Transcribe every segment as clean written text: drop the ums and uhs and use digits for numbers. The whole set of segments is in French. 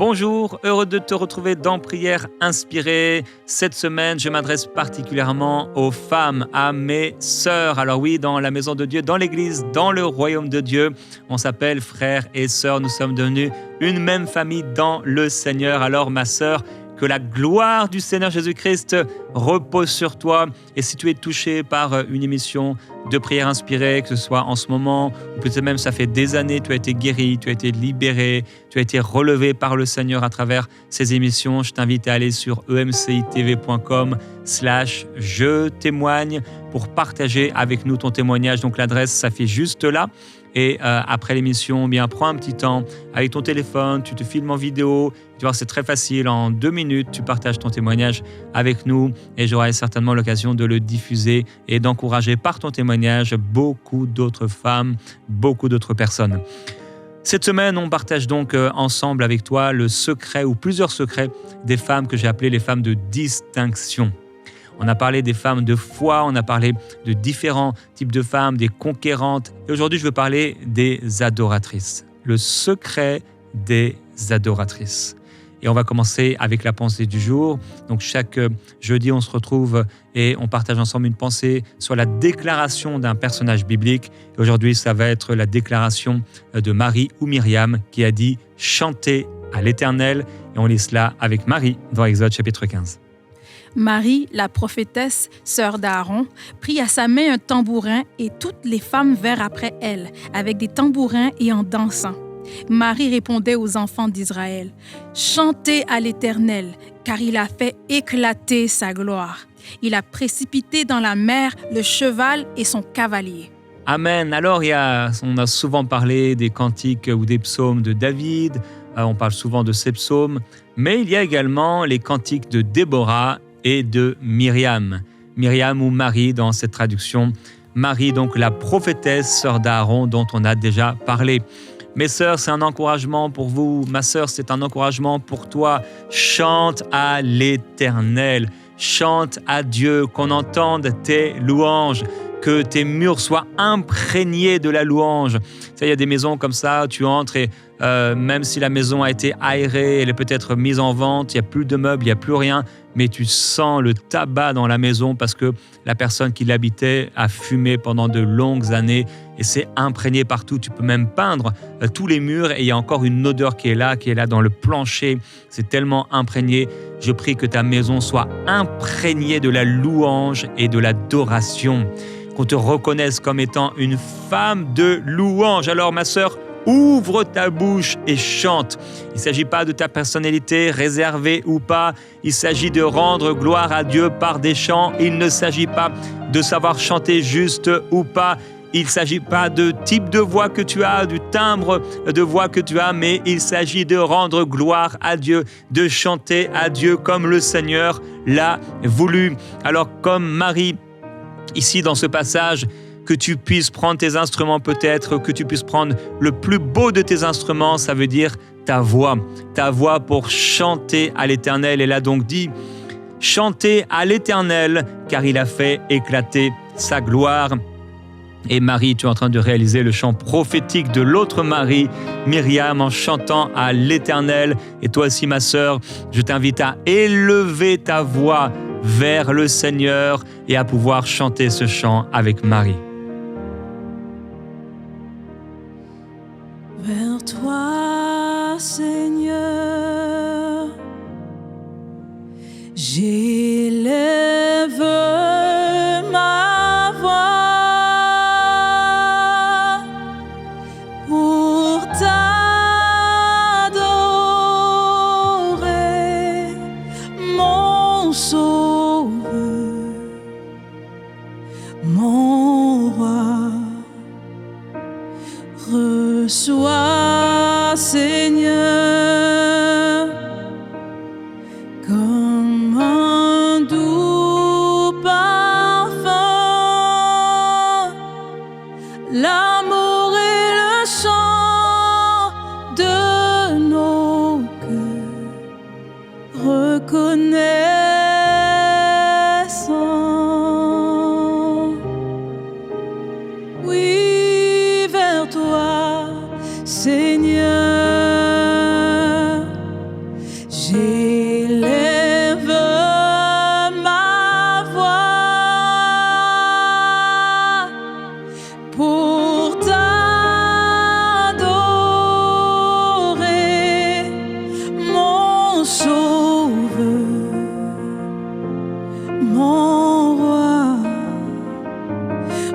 Bonjour, heureux de te retrouver dans Prière Inspirée. Cette semaine, je m'adresse particulièrement aux femmes, à mes sœurs. Alors oui, dans la maison de Dieu, dans l'église, dans le royaume de Dieu, on s'appelle frères et sœurs. Nous sommes devenus une même famille dans le Seigneur. Alors ma sœur, que la gloire du Seigneur Jésus-Christ repose sur toi. Et si tu es touché par une émission de prière inspirée, que ce soit en ce moment, ou peut-être même ça fait des années, tu as été guéri, tu as été libéré, tu as été relevé par le Seigneur à travers ces émissions, je t'invite à aller sur emcitv.com/je témoigne pour partager avec nous ton témoignage. Donc l'adresse s'affiche juste là. Et après l'émission, bien, prends un petit temps avec ton téléphone, tu te filmes en vidéo. Tu vois, c'est très facile. En 2 minutes, tu partages ton témoignage avec nous et j'aurai certainement l'occasion de le diffuser et d'encourager par ton témoignage beaucoup d'autres femmes, beaucoup d'autres personnes. Cette semaine, on partage donc ensemble avec toi le secret ou plusieurs secrets des femmes que j'ai appelées les femmes de distinction. On a parlé des femmes de foi, on a parlé de différents types de femmes, des conquérantes. Et aujourd'hui, je veux parler des adoratrices. Le secret des adoratrices. Et on va commencer avec la pensée du jour. Donc chaque jeudi, on se retrouve et on partage ensemble une pensée sur la déclaration d'un personnage biblique. Et aujourd'hui, ça va être la déclaration de Marie ou Myriam qui a dit « Chantez à l'Éternel ». Et on lit cela avec Marie dans Exode chapitre 15. Marie, la prophétesse, sœur d'Aaron, prit à sa main un tambourin et toutes les femmes vinrent après elle, avec des tambourins et en dansant. Marie répondait aux enfants d'Israël, « Chantez à l'Éternel, car il a fait éclater sa gloire. Il a précipité dans la mer le cheval et son cavalier. » Amen. Alors, on a souvent parlé des cantiques ou des psaumes de David, on parle souvent de ces psaumes, mais il y a également les cantiques de Déborah et de Myriam. Myriam ou Marie dans cette traduction. Marie, donc la prophétesse, sœur d'Aaron, dont on a déjà parlé. Mes sœurs, c'est un encouragement pour vous. Ma sœur, c'est un encouragement pour toi. Chante à l'Éternel. Chante à Dieu, qu'on entende tes louanges. Que tes murs soient imprégnés de la louange. Il y a des maisons comme ça, tu entres et même si la maison a été aérée, elle est peut-être mise en vente, il n'y a plus de meubles, il n'y a plus rien, mais tu sens le tabac dans la maison parce que la personne qui l'habitait a fumé pendant de longues années et c'est imprégné partout. Tu peux même peindre tous les murs et il y a encore une odeur qui est là dans le plancher. C'est tellement imprégné. Je prie que ta maison soit imprégnée de la louange et de l'adoration. Qu'on te reconnaisse comme étant une femme de louange. Alors ma sœur, ouvre ta bouche et chante. Il ne s'agit pas de ta personnalité, réservée ou pas. Il s'agit de rendre gloire à Dieu par des chants. Il ne s'agit pas de savoir chanter juste ou pas. Il ne s'agit pas de type de voix que tu as, du timbre de voix que tu as, mais il s'agit de rendre gloire à Dieu, de chanter à Dieu comme le Seigneur l'a voulu. Alors comme Marie, ici dans ce passage, que tu puisses prendre tes instruments peut-être, que tu puisses prendre le plus beau de tes instruments, ça veut dire ta voix pour chanter à l'Éternel. Elle a donc dit, chantez à l'Éternel, car il a fait éclater sa gloire. Et Marie, tu es en train de réaliser le chant prophétique de l'autre Marie, Myriam, en chantant à l'Éternel. Et toi aussi, ma sœur, je t'invite à élever ta voix vers le Seigneur et à pouvoir chanter ce chant avec Marie. Vers toi, Seigneur, j'élève ma voix pour t'adorer, mon Sauveur, mon Roi. Reçois, Seigneur, comme un doux parfum, l'amour et le chant de nos cœurs reconnaissants. Oui, vers toi, Seigneur.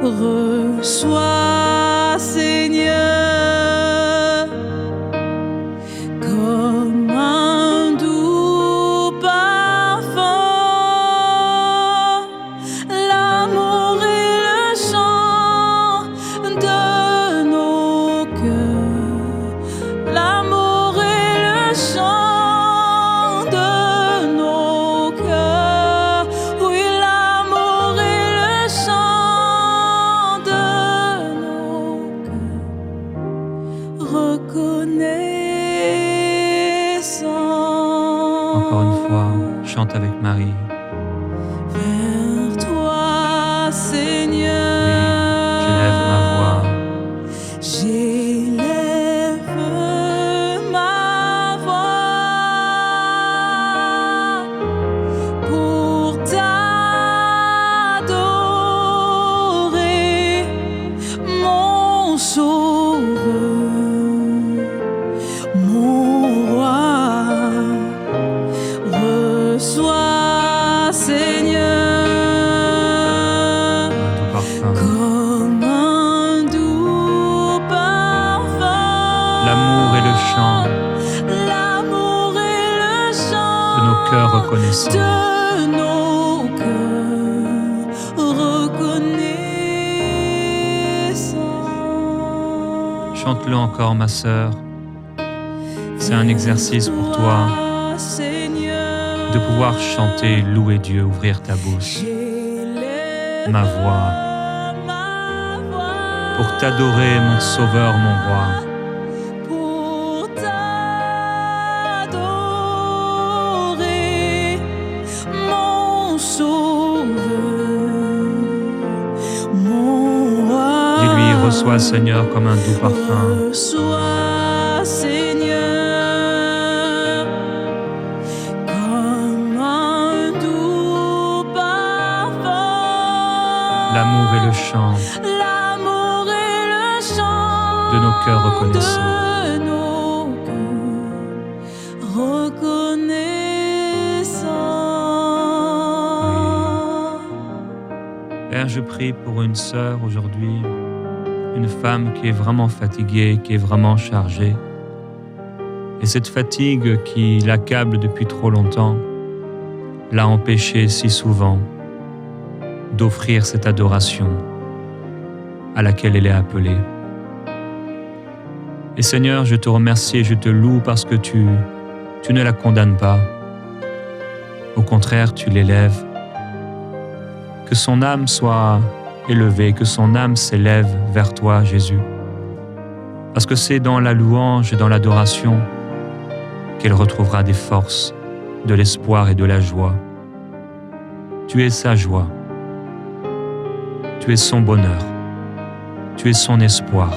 reçois, Seigneur, comme un doux parfum, l'amour et le chant de nos cœurs, l'amour et le chant de nos cœurs, oui, l'amour et le chant de nos cœurs, reconnaissant. Encore une fois, chante avec Marie. Vers toi, Seigneur, J'élève ma voix. j'élève ma voix pour t'adorer, mon Sauveur, mon Roi. Reçois, Seigneur, Un doux parfum. comme un doux parfum, L'amour et le chant l'amour et le chant de nos cœurs reconnaissants. de nos cœurs reconnaissants. Chante-le encore, ma sœur. C'est un exercice pour toi de pouvoir chanter, louer Dieu, ouvrir ta bouche, ma voix, pour t'adorer, mon Sauveur, mon Roi. Pour t'adorer, mon Sauveur, mon Roi. Dis-lui, reçois, Seigneur, comme un doux parfum. Reçois, Seigneur, comme un doux parfum, L'amour et le chant l'amour et le chant de nos cœurs reconnaissants. de nos cœurs reconnaissants. Père, je prie pour une sœur aujourd'hui, une femme qui est vraiment fatiguée, qui est vraiment chargée. Et cette fatigue qui l'accable depuis trop longtemps l'a empêchée si souvent d'offrir cette adoration à laquelle elle est appelée. Et Seigneur, je te remercie et je te loue parce que tu ne la condamnes pas. Au contraire, tu l'élèves. Que son âme soit élevée, que son âme s'élève vers toi, Jésus. Parce que c'est dans la louange et dans l'adoration qu'elle retrouvera des forces, de l'espoir et de la joie. Tu es sa joie. Tu es son bonheur. Tu es son espoir.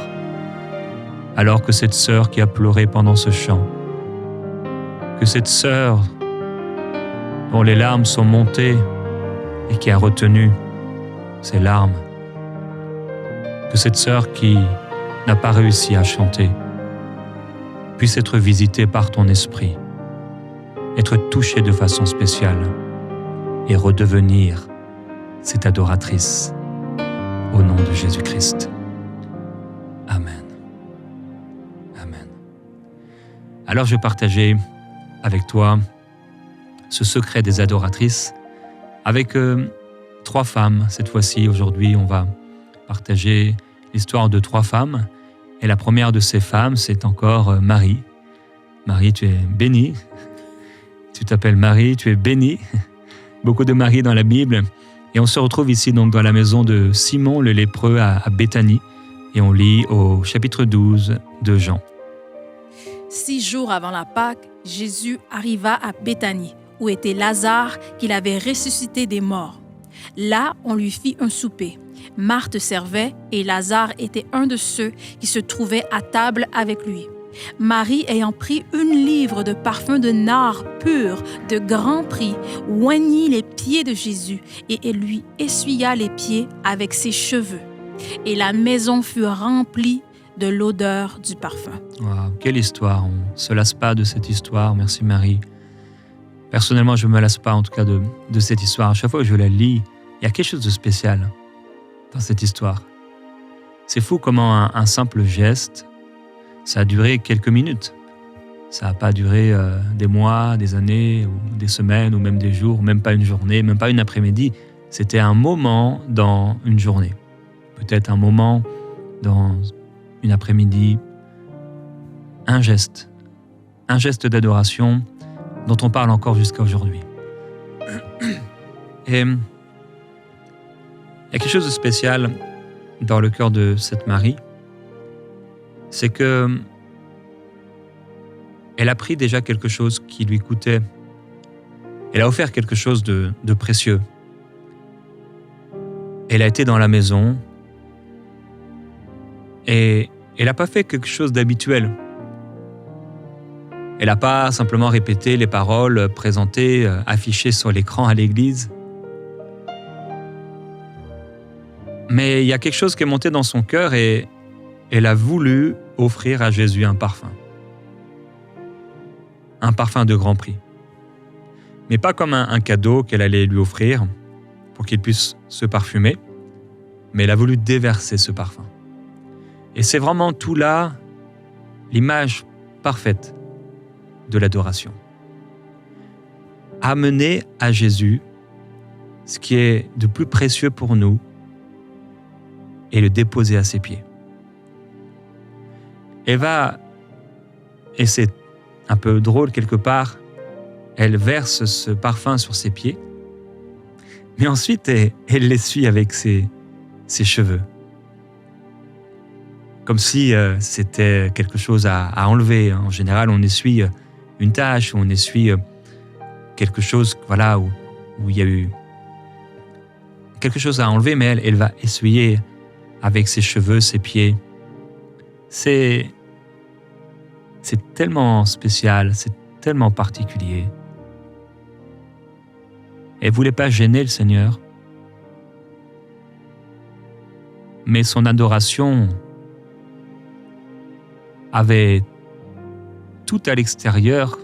Alors que cette sœur qui a pleuré pendant ce chant, que cette sœur dont les larmes sont montées et qui a retenu ses larmes, que cette sœur qui n'a pas réussi à chanter puisse être visitée par ton esprit, être touchée de façon spéciale et redevenir cette adoratrice au nom de Jésus-Christ. Amen. Amen. Alors je vais partager avec toi ce secret des adoratrices avec 3 femmes. Cette fois-ci, aujourd'hui, on va partager l'histoire de 3 femmes. Et la première de ces femmes, c'est encore Marie. Marie, tu es bénie. Tu t'appelles Marie, tu es bénie. Beaucoup de Marie dans la Bible. Et on se retrouve ici donc dans la maison de Simon le lépreux à Béthanie. Et on lit au chapitre 12 de Jean. 6 jours avant la Pâque, Jésus arriva à Béthanie, où était Lazare qu'il avait ressuscité des morts. Là, on lui fit un souper. Marthe servait et Lazare était un de ceux qui se trouvaient à table avec lui. Marie, ayant pris 1 livre de parfum de nard pur de grand prix, oignit les pieds de Jésus et elle lui essuya les pieds avec ses cheveux. Et la maison fut remplie de l'odeur du parfum. Wow, quelle histoire. On ne se lasse pas de cette histoire. Merci Marie. Personnellement, je ne me lasse pas en tout cas de cette histoire. À chaque fois que je la lis, il y a quelque chose de spécial. dans cette histoire. C'est fou comment un simple geste, ça a duré quelques minutes. Ça n'a pas duré des mois, des années, ou des semaines, ou même des jours, même pas une journée, même pas une après-midi. C'était un moment dans une journée. Peut-être un moment dans une après-midi. Un geste d'adoration dont on parle encore jusqu'à aujourd'hui. Et il y a quelque chose de spécial dans le cœur de cette Marie, c'est que elle a pris déjà quelque chose qui lui coûtait. Elle a offert quelque chose de précieux. Elle a été dans la maison et elle n'a pas fait quelque chose d'habituel. Elle n'a pas simplement répété les paroles présentées, affichées sur l'écran à l'église. Mais il y a quelque chose qui est monté dans son cœur et elle a voulu offrir à Jésus un parfum. Un parfum de grand prix. Mais pas comme un cadeau qu'elle allait lui offrir pour qu'il puisse se parfumer, mais elle a voulu déverser ce parfum. Et c'est vraiment tout là l'image parfaite de l'adoration. Amener à Jésus ce qui est de plus précieux pour nous et le déposer à ses pieds. Et c'est un peu drôle quelque part, elle verse ce parfum sur ses pieds, mais ensuite elle l'essuie avec ses cheveux. Comme si c'était quelque chose à enlever. En général, on essuie une tache, on essuie quelque chose où il y a eu quelque chose à enlever, mais elle va essuyer avec ses cheveux, ses pieds. C'est tellement spécial, c'est tellement particulier. Elle ne voulait pas gêner le Seigneur, mais son adoration avait tout à l'extérieur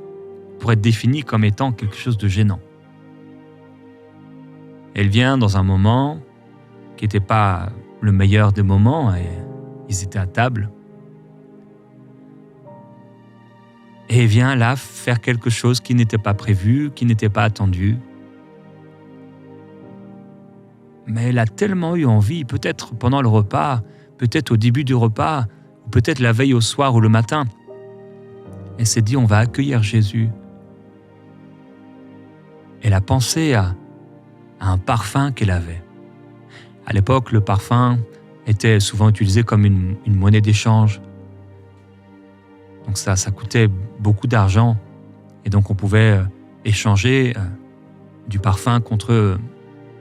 pour être définie comme étant quelque chose de gênant. Elle vient dans un moment qui n'était pas le meilleur des moments, et ils étaient à table. Et elle vient là faire quelque chose qui n'était pas prévu, qui n'était pas attendu. Mais elle a tellement eu envie, peut-être pendant le repas, peut-être au début du repas, ou peut-être la veille au soir ou le matin. Elle s'est dit, on va accueillir Jésus. Elle a pensé à un parfum qu'elle avait. À l'époque, le parfum était souvent utilisé comme une monnaie d'échange. Donc ça coûtait beaucoup d'argent. Et donc on pouvait échanger du parfum contre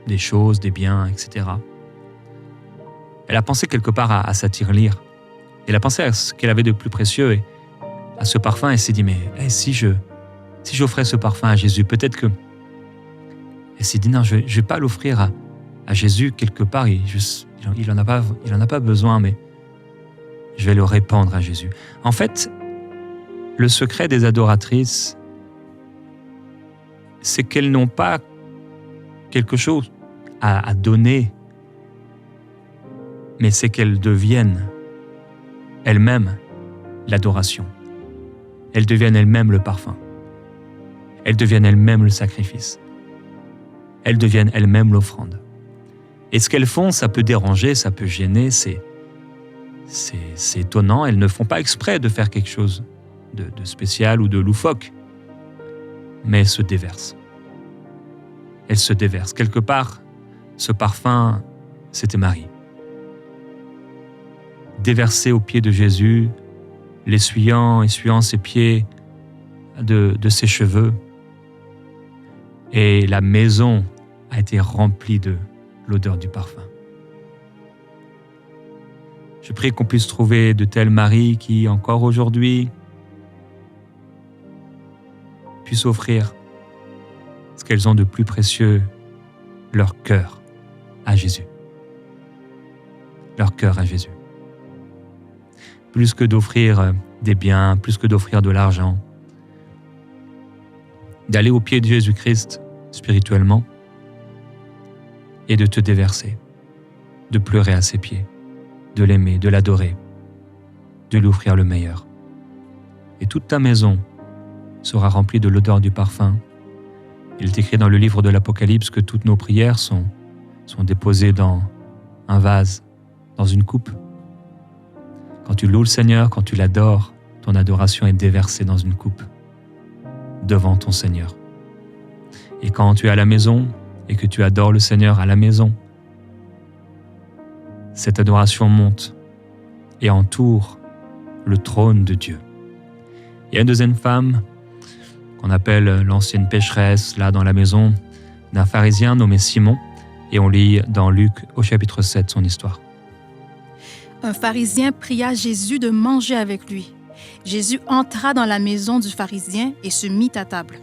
des choses, des biens, etc. Elle a pensé quelque part à sa tirelire. Elle a pensé à ce qu'elle avait de plus précieux et à ce parfum. Elle s'est dit, mais si j'offrais ce parfum à Jésus, peut-être que... Elle s'est dit, non, je ne vais pas l'offrir à Jésus quelque part. Il en a pas besoin, mais je vais le répandre à Jésus. En fait, le secret des adoratrices, c'est qu'elles n'ont pas quelque chose à donner, mais c'est qu'elles deviennent elles-mêmes l'adoration. Elles deviennent elles-mêmes le parfum. Elles deviennent elles-mêmes le sacrifice. Elles deviennent elles-mêmes l'offrande. Et ce qu'elles font, ça peut déranger, ça peut gêner, c'est étonnant. Elles ne font pas exprès de faire quelque chose de spécial ou de loufoque, mais elles se déversent. Elles se déversent. Quelque part, ce parfum, c'était Marie. Déversée aux pieds de Jésus, essuyant ses pieds de ses cheveux, et la maison a été remplie de l'odeur du parfum. Je prie qu'on puisse trouver de telles Maries qui, encore aujourd'hui, puissent offrir ce qu'elles ont de plus précieux, leur cœur à Jésus. Leur cœur à Jésus. Plus que d'offrir des biens, plus que d'offrir de l'argent, d'aller au pied de Jésus-Christ spirituellement et de te déverser. de pleurer à ses pieds, de l'aimer, de l'adorer, de lui offrir le meilleur. Et toute ta maison sera remplie de l'odeur du parfum. Il est écrit dans le livre de l'Apocalypse que toutes nos prières sont déposées dans un vase, dans une coupe. Quand tu loues le Seigneur, quand tu l'adores, ton adoration est déversée dans une coupe, devant ton Seigneur. Et quand tu es à la maison et que tu adores le Seigneur à la maison, cette adoration monte et entoure le trône de Dieu. Il y a une deuxième femme qu'on appelle l'ancienne pécheresse, là dans la maison d'un pharisien nommé Simon, et on lit dans Luc au chapitre 7 son histoire. Un pharisien pria Jésus de manger avec lui. Jésus entra dans la maison du pharisien et se mit à table.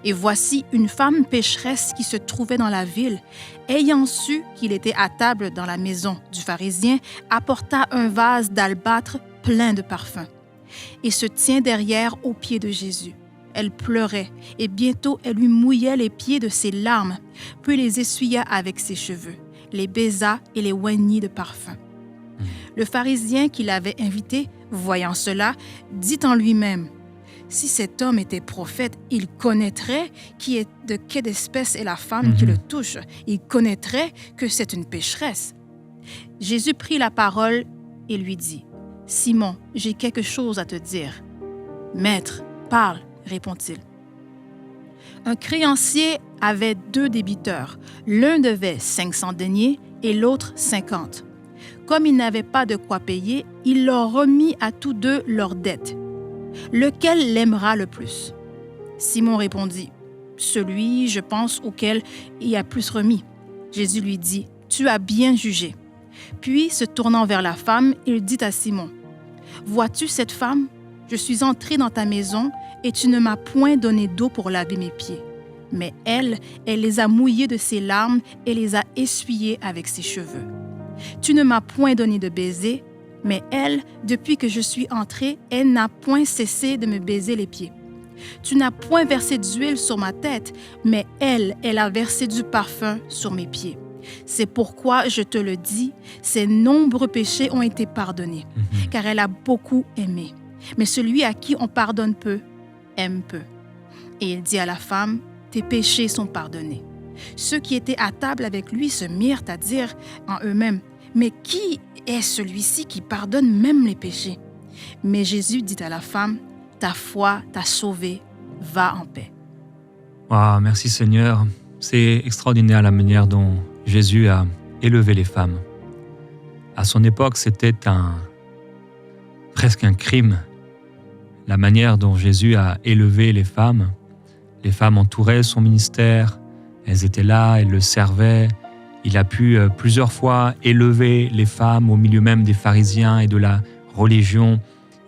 Et voici une femme pécheresse qui se trouvait dans la ville, ayant su qu'il était à table dans la maison du pharisien, apporta un vase d'albâtre plein de parfums et se tient derrière aux pieds de Jésus. Elle pleurait et bientôt elle lui mouillait les pieds de ses larmes, puis les essuya avec ses cheveux, les baisa et les oignit de parfum. Le pharisien qui l'avait invité, voyant cela, dit en lui-même: si cet homme était prophète, il connaîtrait de quelle espèce est la femme qui le touche. Il connaîtrait que c'est une pécheresse. Jésus prit la parole et lui dit: Simon, j'ai quelque chose à te dire. Maître, parle, répond-il. Un créancier avait 2 débiteurs. L'un devait 500 deniers et l'autre 50. Comme il n'avait pas de quoi payer, il leur remit à tous 2 leurs dettes. Lequel l'aimera le plus? Simon répondit: celui, je pense, auquel il a plus remis. Jésus lui dit: tu as bien jugé. Puis, se tournant vers la femme, il dit à Simon: vois-tu cette femme? Je suis entré dans ta maison et tu ne m'as point donné d'eau pour laver mes pieds. Mais elle les a mouillés de ses larmes et les a essuyés avec ses cheveux. Tu ne m'as point donné de baiser, mais elle, depuis que je suis entré, elle n'a point cessé de me baiser les pieds. Tu n'as point versé d'huile sur ma tête, mais elle a versé du parfum sur mes pieds. C'est pourquoi je te le dis, ses nombreux péchés ont été pardonnés, car elle a beaucoup aimé. Mais celui à qui on pardonne peu, aime peu. Et il dit à la femme: tes péchés sont pardonnés. Ceux qui étaient à table avec lui se mirent à dire en eux-mêmes: mais qui est celui-ci qui pardonne même les péchés? Mais Jésus dit à la femme: ta foi t'a sauvée, va en paix. Wow, merci Seigneur. C'est extraordinaire la manière dont Jésus a élevé les femmes. À son époque, c'était presque un crime. La manière dont Jésus a élevé les femmes entouraient son ministère, elles étaient là, elles le servaient. Il a pu plusieurs fois élever les femmes au milieu même des pharisiens et de la religion.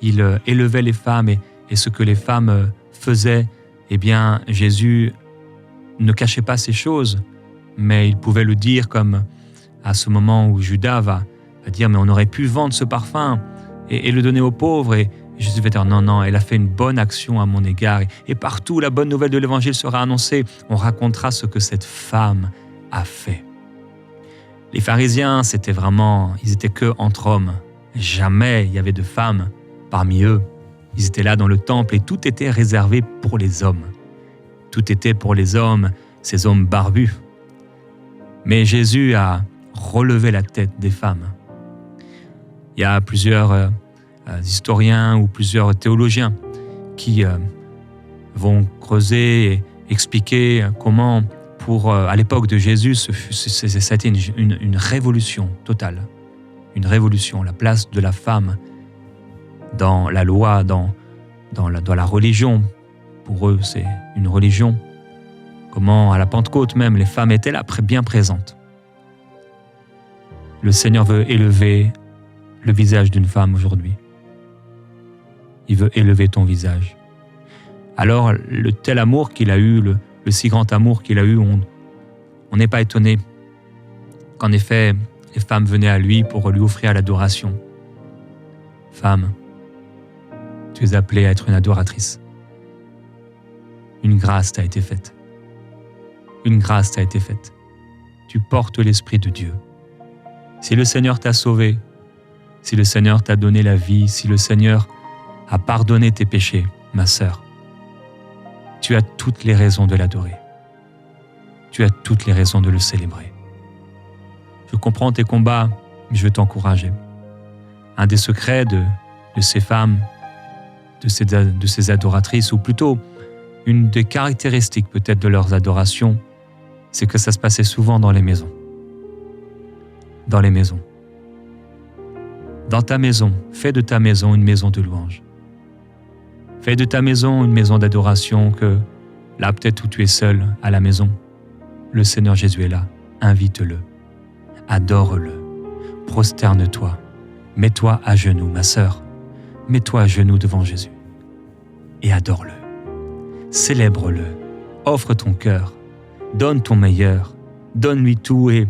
Il élevait les femmes et ce que les femmes faisaient, eh bien, Jésus ne cachait pas ces choses, mais il pouvait le dire, comme à ce moment où Judas va dire: mais on aurait pu vendre ce parfum et le donner aux pauvres. Et Jésus va dire: non, elle a fait une bonne action à mon égard. Et partout, la bonne nouvelle de l'Évangile sera annoncée. On racontera ce que cette femme a fait. Les pharisiens, ils étaient que entre hommes. Jamais il y avait de femmes parmi eux. Ils étaient là dans le temple et tout était réservé pour les hommes. Tout était pour les hommes, ces hommes barbus. Mais Jésus a relevé la tête des femmes. Il y a plusieurs historiens ou plusieurs théologiens qui vont creuser et expliquer comment, à l'époque de Jésus, c'était une révolution totale. Une révolution, la place de la femme dans la loi, dans la religion. Pour eux, c'est une religion. Comment, à la Pentecôte même, les femmes étaient là, bien présentes. Le Seigneur veut élever le visage d'une femme aujourd'hui. Il veut élever ton visage. Alors, le tel amour qu'il a eu, le si grand amour qu'il a eu, on n'est pas étonné qu'en effet, les femmes venaient à lui pour lui offrir l'adoration. Femme, tu es appelée à être une adoratrice. Une grâce t'a été faite. Une grâce t'a été faite. Tu portes l'Esprit de Dieu. Si le Seigneur t'a sauvé, si le Seigneur t'a donné la vie, si le Seigneur a pardonné tes péchés, ma sœur, tu as toutes les raisons de l'adorer. Tu as toutes les raisons de le célébrer. Je comprends tes combats, mais je veux t'encourager. Un des secrets de ces femmes, de ces adoratrices, ou plutôt une des caractéristiques peut-être de leurs adorations, c'est que ça se passait souvent dans les maisons. Dans les maisons. Dans ta maison, fais de ta maison une maison de louange. Fais de ta maison une maison d'adoration que, là peut-être où tu es seul à la maison, le Seigneur Jésus est là. Invite-le. Adore-le. Prosterne-toi. Mets-toi à genoux, ma sœur. Mets-toi à genoux devant Jésus. Et adore-le. Célèbre-le. Offre ton cœur. Donne ton meilleur. Donne-lui tout et,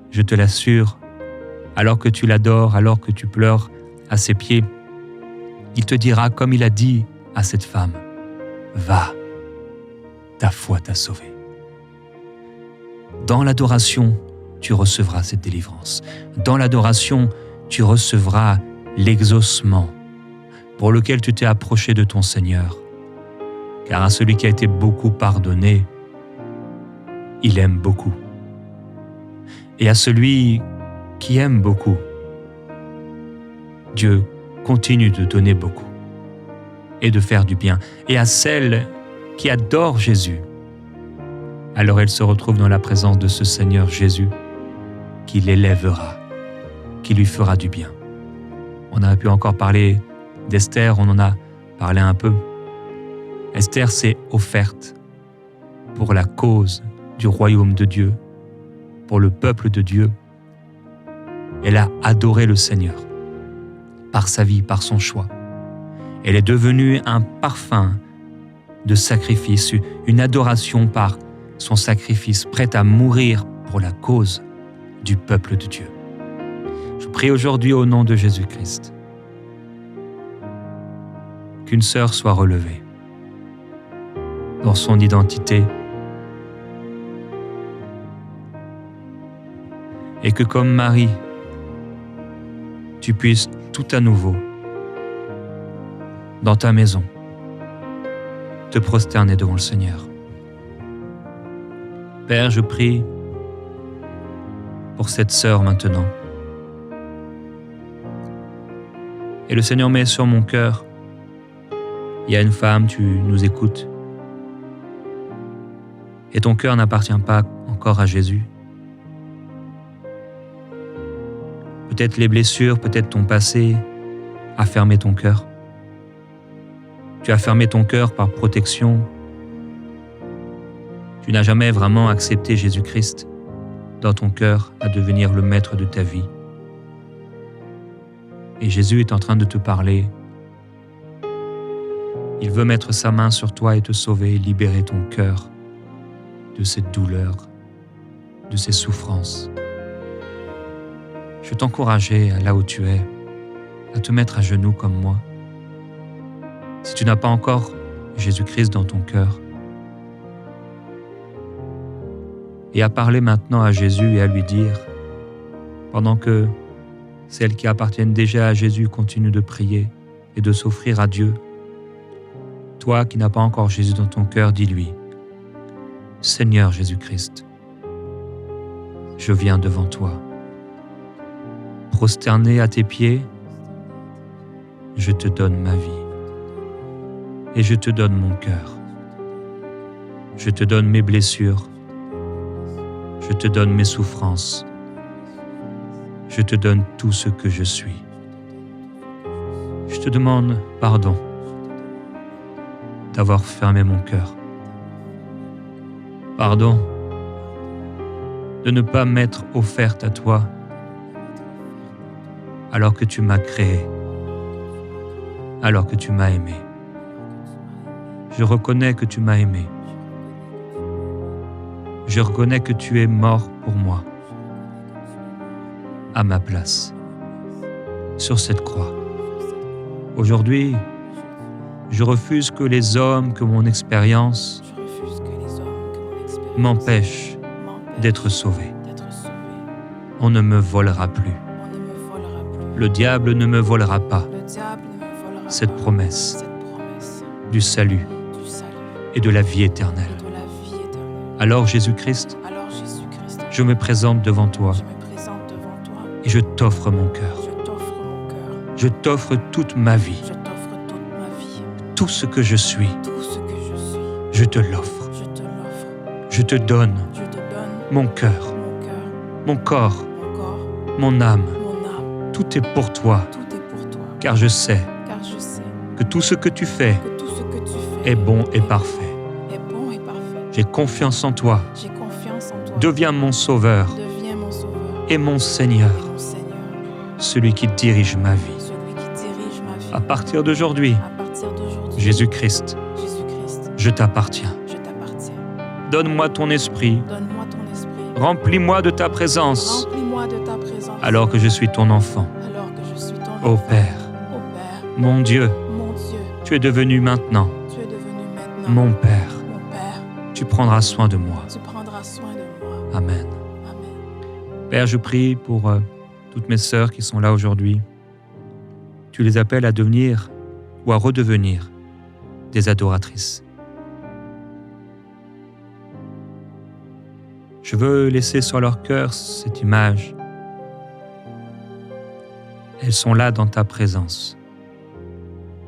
je te l'assure, alors que tu l'adores, alors que tu pleures à ses pieds, il te dira comme il a dit à cette femme, « Va, ta foi t'a sauvé. » Dans l'adoration, tu recevras cette délivrance. Dans l'adoration, tu recevras l'exaucement pour lequel tu t'es approché de ton Seigneur. Car à celui qui a été beaucoup pardonné, il aime beaucoup. Et à celui qui aime beaucoup, Dieu continue de donner beaucoup et de faire du bien. Et à celle qui adore Jésus, alors elle se retrouve dans la présence de ce Seigneur Jésus qui l'élèvera, qui lui fera du bien. On a pu encore parler d'Esther, on en a parlé un peu. Esther s'est offerte pour la cause du royaume de Dieu, pour le peuple de Dieu. Elle a adoré le Seigneur par sa vie, par son choix. Elle est devenue un parfum de sacrifice, une adoration par son sacrifice, prête à mourir pour la cause du peuple de Dieu. Je prie aujourd'hui au nom de Jésus-Christ qu'une sœur soit relevée dans son identité et que comme Marie, tu puisses tout à nouveau, dans ta maison, te prosterner devant le Seigneur. Père, je prie pour cette sœur maintenant. Et le Seigneur met sur mon cœur, il y a une femme, tu nous écoutes, et ton cœur n'appartient pas encore à Jésus. Peut-être les blessures, peut-être ton passé a fermé ton cœur. Tu as fermé ton cœur par protection. Tu n'as jamais vraiment accepté Jésus-Christ dans ton cœur à devenir le maître de ta vie. Et Jésus est en train de te parler. Il veut mettre sa main sur toi et te sauver, libérer ton cœur de cette douleur, de ces souffrances. Je veux t'encourager là où tu es, à te mettre à genoux comme moi. Si tu n'as pas encore Jésus-Christ dans ton cœur, et à parler maintenant à Jésus et à lui dire, pendant que celles qui appartiennent déjà à Jésus continuent de prier et de s'offrir à Dieu, toi qui n'as pas encore Jésus dans ton cœur, dis-lui, « Seigneur Jésus-Christ, je viens devant toi. Prosterné à tes pieds, je te donne ma vie et je te donne mon cœur. Je te donne mes blessures, je te donne mes souffrances, je te donne tout ce que je suis. Je te demande pardon d'avoir fermé mon cœur. Pardon de ne pas m'être offerte à toi alors que tu m'as créé, alors que tu m'as aimé. Je reconnais que tu m'as aimé. Je reconnais que tu es mort pour moi, à ma place, sur cette croix. Aujourd'hui, je refuse que les hommes, que mon expérience m'empêchent d'être sauvé. On ne me volera plus. On ne me volera plus. Le diable ne me volera pas Le diable ne me volera cette pas promesse cette promesse du salut du salut et de la vie éternelle. et de la vie éternelle. Alors Jésus-Christ, Alors Jésus-Christ, je me présente devant toi je me présente devant toi et je t'offre mon cœur. je t'offre mon cœur, Je t'offre toute ma vie. je t'offre toute ma vie, Tout ce que je suis, tout ce que je suis, je te l'offre. je te l'offre, Je te donne je te donne mon cœur, mon cœur, mon corps, mon corps, mon âme. mon âme, Tout est pour toi, tout est pour toi, car je sais car je sais que tout ce que tu fais que tout ce que tu fais est bon et parfait. est bon et parfait. J'ai confiance en toi. J'ai confiance en toi. Deviens mon sauveur Deviens mon sauveur et mon Seigneur, et mon Seigneur, celui qui dirige ma vie. celui qui dirige ma vie. À partir d'aujourd'hui, À partir d'aujourd'hui, Jésus-Christ, Jésus-Christ, je t'appartiens. je t'appartiens. Donne-moi ton esprit. Donne-moi ton esprit. Remplis-moi de ta présence Remplis-moi de ta présence. alors que je suis ton enfant. Alors que je suis ton Ô enfant. Père, Ô Père, mon Dieu, mon Dieu, tu es devenu maintenant tu es devenu maintenant mon Père. mon Père. Tu prendras soin de moi. Tu prendras soin de moi. Amen. Amen. Père, je prie pour toutes mes sœurs qui sont là aujourd'hui. Tu les appelles à devenir ou à redevenir des adoratrices. Je veux laisser sur leur cœur cette image. Elles sont là dans ta présence,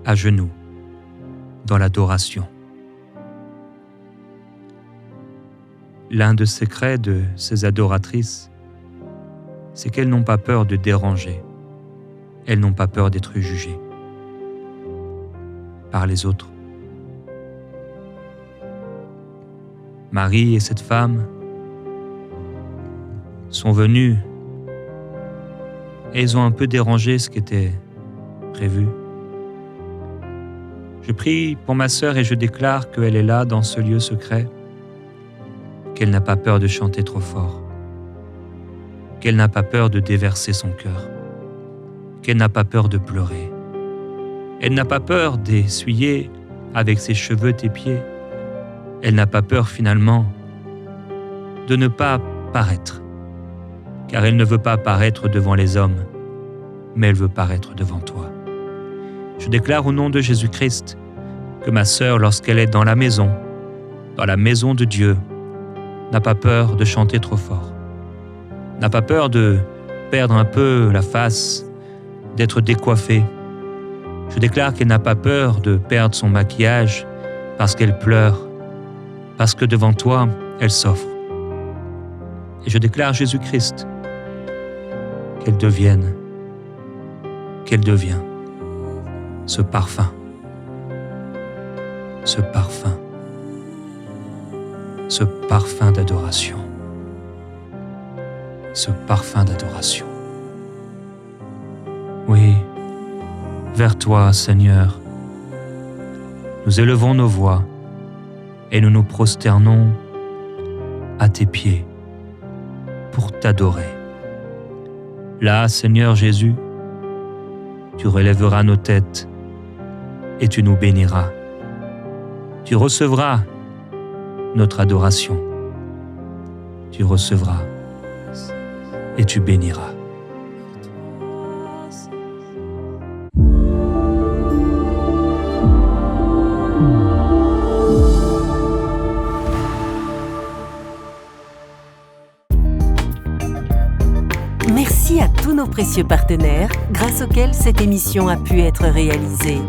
à genoux, dans l'adoration. L'un des secrets de ces adoratrices, c'est qu'elles n'ont pas peur de déranger. Elles n'ont pas peur d'être jugées par les autres. Marie et cette femme sont venus et ils ont un peu dérangé ce qui était prévu. Je prie pour ma sœur et je déclare qu'elle est là dans ce lieu secret, qu'elle n'a pas peur de chanter trop fort, qu'elle n'a pas peur de déverser son cœur, qu'elle n'a pas peur de pleurer. Elle n'a pas peur d'essuyer avec ses cheveux tes pieds. Elle n'a pas peur finalement de ne pas paraître, car elle ne veut pas paraître devant les hommes, mais elle veut paraître devant toi. Je déclare au nom de Jésus-Christ que ma sœur, lorsqu'elle est dans la maison de Dieu, n'a pas peur de chanter trop fort, n'a pas peur de perdre un peu la face, d'être décoiffée. Je déclare qu'elle n'a pas peur de perdre son maquillage parce qu'elle pleure, parce que devant toi, elle s'offre. Et je déclare Jésus-Christ, qu'elle devient ce parfum, ce parfum d'adoration, ce parfum d'adoration. Oui, vers toi, Seigneur, nous élevons nos voix et nous nous prosternons à tes pieds pour t'adorer. Là, Seigneur Jésus, tu relèveras nos têtes et tu nous béniras. Tu recevras notre adoration. Tu recevras et tu béniras. Merci à tous nos précieux partenaires grâce auxquels cette émission a pu être réalisée.